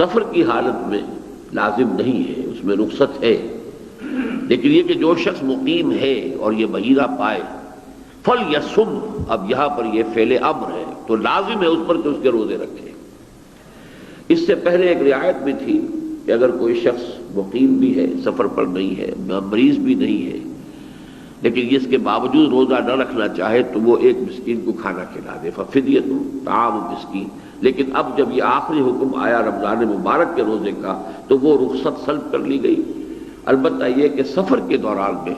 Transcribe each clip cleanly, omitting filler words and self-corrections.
سفر کی حالت میں لازم نہیں ہے، اس میں رخصت ہے، لیکن یہ کہ جو شخص مقیم ہے اور یہ مہینہ پائے فَلْيَصُمْ، اب یہاں پر یہ فعل امر ہے تو لازم ہے اس پر کہ اس کے روزے رکھے۔ اس سے پہلے ایک رعایت بھی تھی کہ اگر کوئی شخص مقیم بھی ہے، سفر پر نہیں ہے، مریض بھی نہیں ہے، لیکن اس کے باوجود روزہ نہ رکھنا چاہے تو وہ ایک مسکین کو کھانا کھلا دے، فَفِدْيَةٌ طَعَامُ مسکین۔ لیکن اب جب یہ آخری حکم آیا رمضان مبارک کے روزے کا تو وہ رخصت سلب کر لی گئی، البتہ یہ کہ سفر کے دوران میں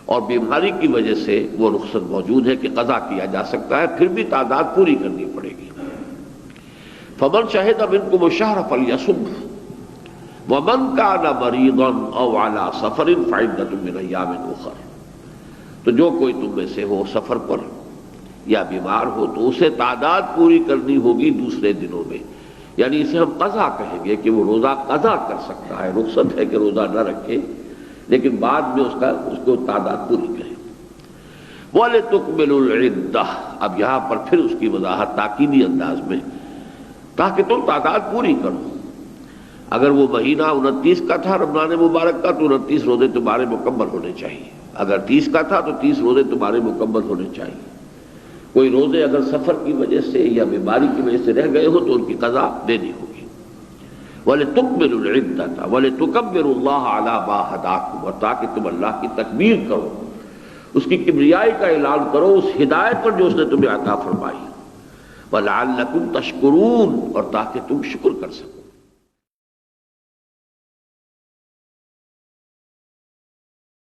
اور بیماری کی وجہ سے وہ رخصت موجود ہے کہ قضا کیا جا سکتا ہے، پھر بھی تعداد پوری کرنی پڑے گی۔ فَمَنْ شَهِدَ مِنْكُمُ الشَّهْرَ فَلْيَصُمْهُ وَمَنْ كَانَ مَرِيضًا أَوْ عَلَى سَفَرٍ فَعِدَّةٌ مِنْ أَيَّامٍ أُخَرَ، تو جو کوئی تم میں سے ہو سفر پر یا بیمار ہو تو اسے تعداد پوری کرنی ہوگی دوسرے دنوں میں، یعنی اسے ہم قضا کہیں گے کہ وہ روزہ قضا کر سکتا ہے، رخصت ہے کہ روزہ نہ رکھے لیکن بعد میں اس کو تعداد پوری کرے۔ وَلِتُكْمِلُوا الْعِدَّةَ، اب یہاں پر پھر اس کی وضاحت تاکیدی انداز میں، تاکہ تم تعداد پوری کرو۔ اگر وہ مہینہ 29 کا تھا رمضان مبارک کا تو 29 روزے تمہارے مکمل ہونے چاہیے، اگر 30 کا تھا تو 30 روزے تمہارے مکمل ہونے چاہیے۔ کوئی روزے اگر سفر کی وجہ سے یا بیماری کی وجہ سے رہ گئے ہو تو ان کی قضا دینی ہوگی۔ وَلِتُكْمِلُوا الْعِدَّةَ وَلِتُكَبِّرُوا اللَّهَ عَلَىٰ مَا هَدَاكُمْ، اور تاکہ تم اللہ کی تکبیر کرو، اس کی کبریائی کا اعلان کرو اس ہدایت پر جو اس نے تمہیں عطا فرمائی، وَلَعَلَّكُمْ تَشْكُرُونَ، اور تاکہ تم شکر کر سکو۔